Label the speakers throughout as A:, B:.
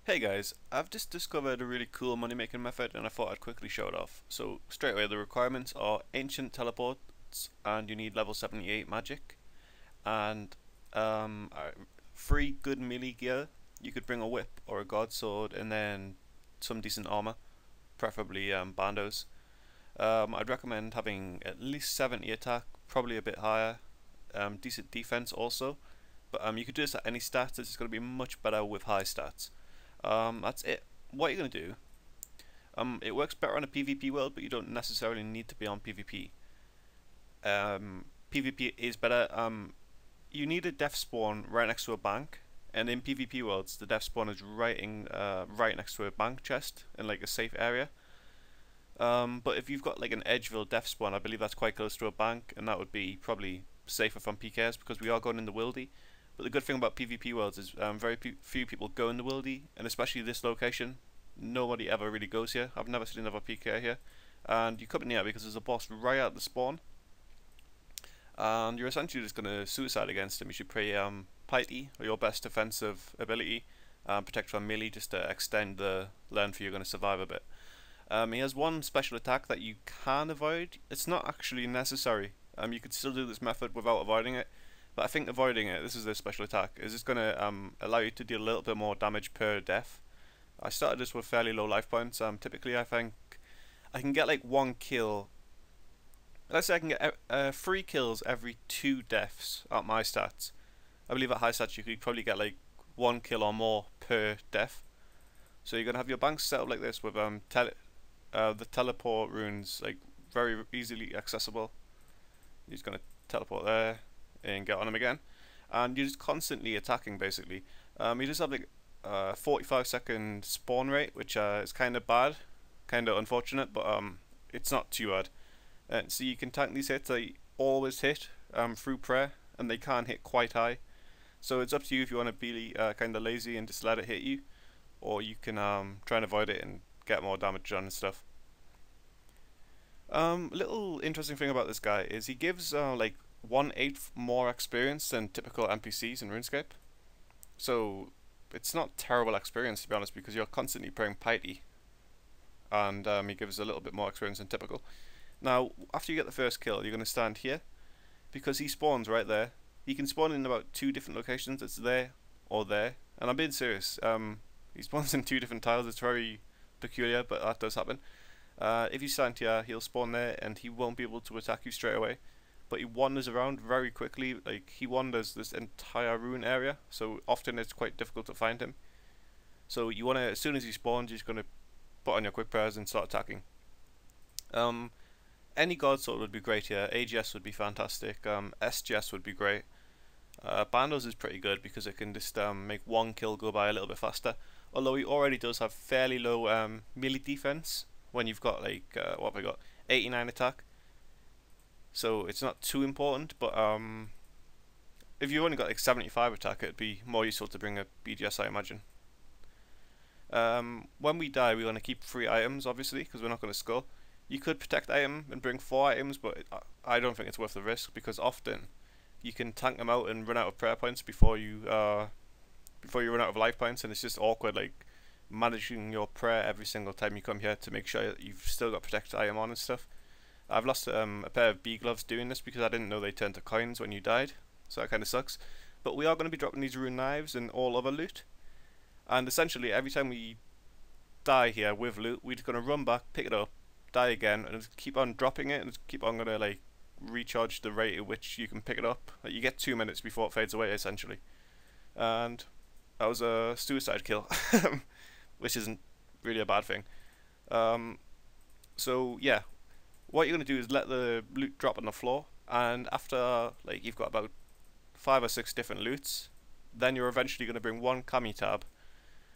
A: Hey guys, I've just discovered a really cool money making method and I thought I'd quickly show it off. So straight away the requirements are ancient teleports and you need level 78 magic and free good melee gear. You could bring a whip or a god sword and then some decent armor, preferably bandos. I'd recommend having at least 70 attack, probably a bit higher, decent defense also, but you could do this at any stats. It's going to be much better with high stats. That's it. What you're going to do, it works better on a PvP world, but you don't necessarily need to be on PvP. PvP is better. You need a death spawn right next to a bank, and in PvP worlds, the death spawn is right next to a bank chest in like a safe area. But if you've got like an Edgeville death spawn, I believe that's quite close to a bank, and that would be probably safer from PKs because we are going in the wildy. But the good thing about PvP worlds is very few people go in the wildy, and especially this location, nobody ever really goes here. I've never seen another PK here. And you come in here because there's a boss right at the spawn, and you're essentially just going to suicide against him. You should pray Piety, or your best defensive ability, protect from melee just to extend the length you're going to survive a bit. He has one special attack that you can avoid. It's not actually necessary. You could still do this method without avoiding it. But I think avoiding it, this is their special attack, is just going to allow you to deal a little bit more damage per death. I started this with fairly low life points. Typically I think I can get like one kill. Let's say I can get 3 kills every 2 deaths at my stats. I believe at high stats you could probably get like 1 kill or more per death. So you're going to have your banks set up like this with the teleport runes like very easily accessible. You're just going to teleport there and get on him again, and you're just constantly attacking basically. You just have like 45-second spawn rate, which is kind of bad, kind of unfortunate, but it's not too bad. So you can tank these hits. They always hit through prayer, and they can hit quite high. So it's up to you if you want to be kind of lazy and just let it hit you, or you can try and avoid it and get more damage on and stuff. Little interesting thing about this guy is he gives like 1/8 more experience than typical NPCs in RuneScape. So it's not terrible experience to be honest, because you're constantly praying piety, and he gives a little bit more experience than typical. Now after you get the first kill, you're going to stand here because he spawns right there. He can spawn in about 2 different locations. It's there or there, and I'm being serious. He spawns in 2 different tiles. It's very peculiar, but that does happen. If you stand here, he'll spawn there and he won't be able to attack you straight away, but he wanders around very quickly. Like, he wanders this entire rune area, so often it's quite difficult to find him. So you want to, as soon as he spawns, you're just going to put on your quick prayers and start attacking. Any god sword would be great here. AGS would be fantastic. SGS would be great. Bandos is pretty good because it can just make 1 kill go by a little bit faster, although he already does have fairly low melee defense when you've got like what have I got, 89 attack, so it's not too important. But if you've only got like 75 attack, it'd be more useful to bring a BGS, I imagine. When we die, we want to keep 3 items obviously, because we're not going to skull. You could protect item and bring 4 items, but I don't think it's worth the risk, because often you can tank them out and run out of prayer points before you run out of life points, and it's just awkward like managing your prayer every single time you come here to make sure that you've still got protected item on and stuff. I've lost a pair of bee gloves doing this because I didn't know they turned to coins when you died, so that kind of sucks. But we are going to be dropping these rune knives and all other loot, and essentially every time we die here with loot, we're just going to run back, pick it up, die again, and just keep on dropping it, and just keep on going to like recharge the rate at which you can pick it up. Like, you get 2 minutes before it fades away essentially. And that was a suicide kill. Which isn't really a bad thing. So yeah, what you're going to do is let the loot drop on the floor, and after like you've got about 5 or 6 different loots, then you're eventually going to bring 1 kami tab,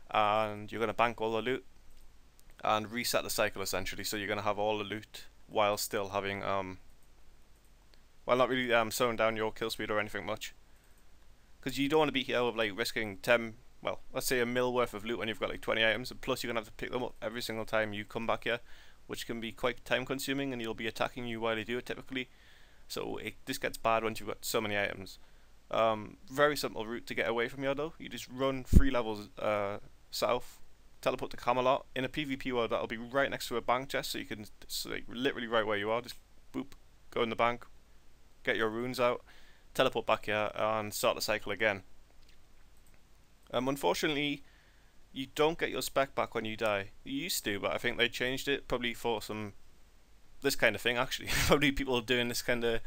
A: and you're going to bank all the loot and reset the cycle essentially. So you're going to have all the loot while still having while not really slowing down your kill speed or anything much, because you don't want to be here with like risking 10, well, let's say a mil worth of loot when you've got like 20 items, and plus you're going to have to pick them up every single time you come back here, which can be quite time consuming, and he'll be attacking you while you do it typically. So this gets bad once you've got so many items. Very simple route to get away from here though. You just run 3 levels south, teleport to Camelot. In a PvP world, that'll be right next to a bank chest, so you can like literally right where you are, just boop, go in the bank, get your runes out, teleport back here, and start the cycle again. Unfortunately, you don't get your spec back when you die. You used to, but I think they changed it probably for this kind of thing. Actually, probably people are doing this kind of,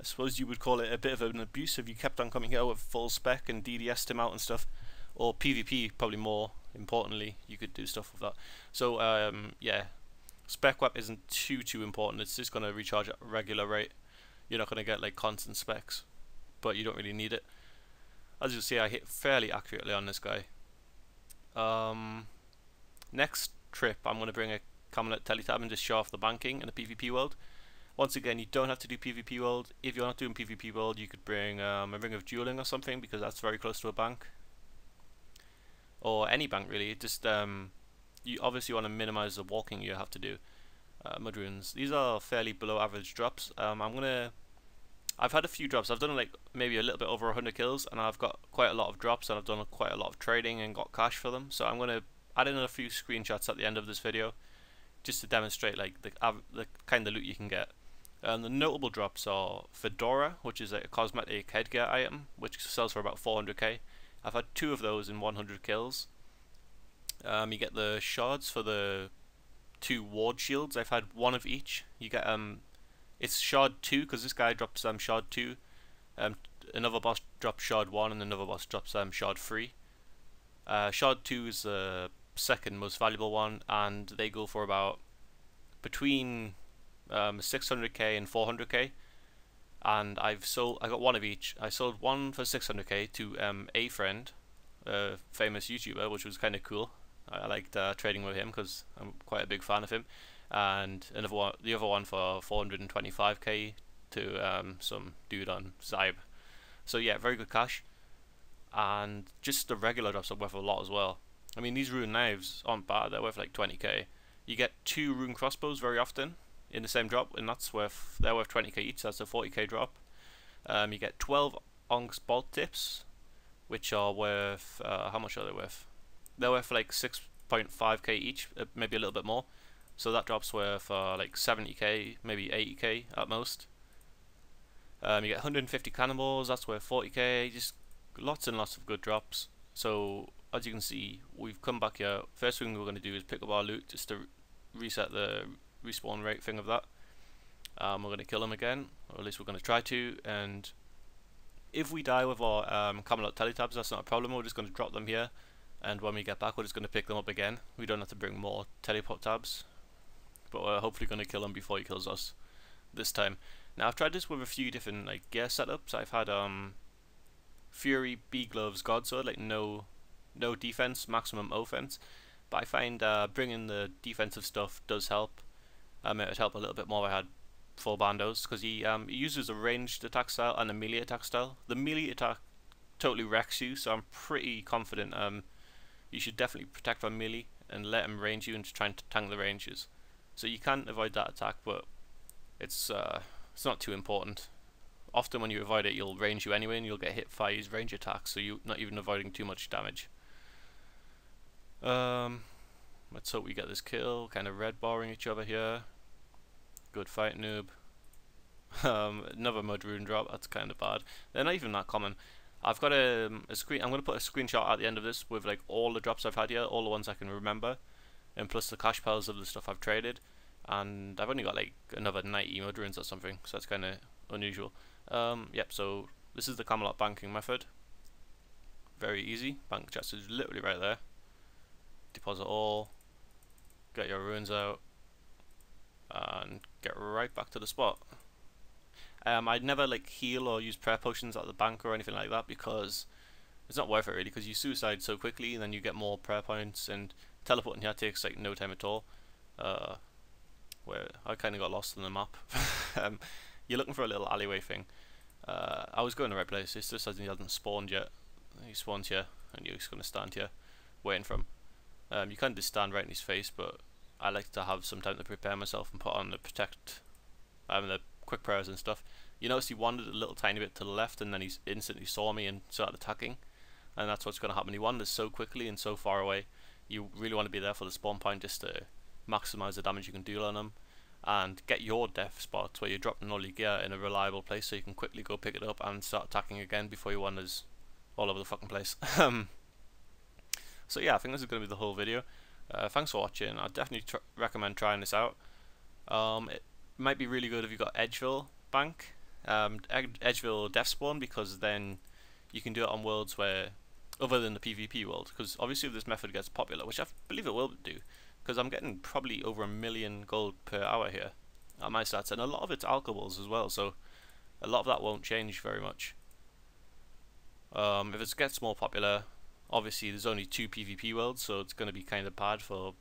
A: I suppose you would call it a bit of an abuse if you kept on coming here with full spec and DDS'd him out and stuff. Or PvP, probably more importantly, you could do stuff with that. So yeah, spec web isn't too important. It's just going to recharge at a regular rate. You're not going to get like constant specs, but you don't really need it. As you see, I hit fairly accurately on this guy. Next trip, I'm going to bring a Camelot teletab and just show off the banking in the PvP world. Once again, you don't have to do PvP world. If you're not doing PvP world, you could bring a Ring of Dueling or something, because that's very close to a bank. Or any bank really. Just you obviously want to minimize the walking you have to do. Mud runes. These are fairly below average drops. I've had a few drops. I've done like maybe a little bit over 100 kills, and I've got quite a lot of drops, and I've done quite a lot of trading and got cash for them. So I'm going to add in a few screenshots at the end of this video, just to demonstrate like the kind of loot you can get. The notable drops are Fedora, which is a cosmetic headgear item, which sells for about 400k. I've had 2 of those in 100 kills. You get the shards for the 2 ward shields. I've had 1 of each. You get it's shard 2 because this guy drops shard 2. Another boss drops shard 1, and another boss drops shard 3. Shard 2 is the second most valuable one, and they go for about between 600k and 400k. And I got 1 of each. I sold 1 for 600k to a friend, a famous YouTuber, which was kind of cool. I liked trading with him because I'm quite a big fan of him. And the other one for 425k to some dude on Zybe. So yeah, very good cash. And just the regular drops are worth a lot as well. I mean, these rune knives aren't bad. They're worth like 20k. You get 2 rune crossbows very often in the same drop, and they're worth 20k each. So that's a 40k drop. You get 12 Onx bolt tips, which are worth how much are they worth? They're worth like 6.5k each, maybe a little bit more. So that drop's worth like 70k, maybe 80k at most. You get 150 cannonballs. That's worth 40k. Just lots and lots of good drops. So as you can see, we've come back here. First thing we're going to do is pick up our loot just to reset the respawn rate thing of that. We're going to kill him again, or at least we're going to try to. And if we die with our Camelot teletabs, that's not a problem. We're just going to drop them here, and when we get back, we're just going to pick them up again. We don't have to bring more teleport tabs, but we're hopefully going to kill him before he kills us this time. Now I've tried this with a few different like gear setups. I've had Fury, B gloves, God sword, like no defense, maximum offense. But I find bringing the defensive stuff does help. It would help a little bit more if I had full bandos, because he uses a ranged attack style and a melee attack style. The melee attack totally wrecks you, so I'm pretty confident you should definitely protect from melee and let him range you and try and tank the ranges. So you can avoid that attack, but it's not too important. Often when you avoid it, you'll range you anyway, and you'll get hit by his range attacks, so you're not even avoiding too much damage. Let's hope we get this kill. Kind of red barring each other here. Good fight, noob. Another mud rune drop. That's kind of bad. They're not even that common. I've got a screen. I'm going to put a screenshot at the end of this with like all the drops I've had here, all the ones I can remember, and plus the cash piles of the stuff I've traded. And I've only got like another 90 mud runes or something, so that's kind of unusual. Yep. So this is the Camelot banking method. Very easy. Bank chest is literally right there. Deposit all. Get your runes out. And get right back to the spot. I'd never like heal or use prayer potions at the bank or anything like that, because it's not worth it really, because you suicide so quickly and then you get more prayer points, and teleporting here takes like no time at all. Where I kind of got lost in the map. You're looking for a little alleyway thing. I was going the right place. It's just as he hasn't spawned yet. He spawns here, and you're just going to stand here waiting for him. You can just stand right in his face, but I like to have some time to prepare myself and put on the the quick prayers and stuff. You notice he wandered a little tiny bit to the left, and then he instantly saw me and started attacking, and that's what's going to happen. He wanders so quickly and so far away, you really want to be there for the spawn point just to maximize the damage you can deal on them, and get your death spots where you're dropping all your gear in a reliable place so you can quickly go pick it up and start attacking again before your wanders all over the fucking place. So yeah, I think this is going to be the whole video. Thanks for watching. I definitely recommend trying this out. It might be really good if you've got Edgeville Bank, Edgeville Death Spawn, because then you can do it on worlds where, other than the PvP world, because obviously if this method gets popular, which I believe it will do, because I'm getting probably over 1 million gold per hour here at my stats, and a lot of it's alcohols as well, so a lot of that won't change very much. If it gets more popular, obviously there's only 2 PvP worlds, so it's going to be kind of bad for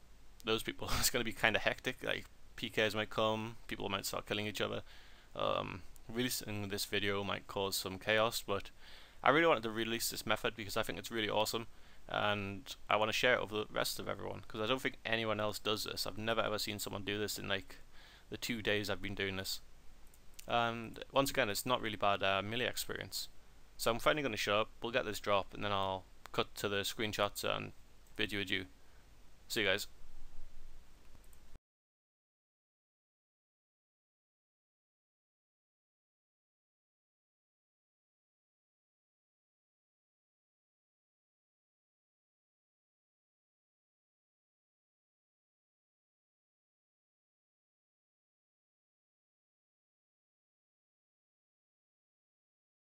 A: those people. It's going to be kind of hectic, like PKs might come, people might start killing each other. Releasing this video might cause some chaos, but I really wanted to release this method because I think it's really awesome, and I want to share it with the rest of everyone, because I don't think anyone else does this. I've never ever seen someone do this in like the 2 days I've been doing this. And once again, it's not really bad melee experience. So I'm finally going to show up, we'll get this drop, and then I'll cut to the screenshots and bid you adieu. See you guys.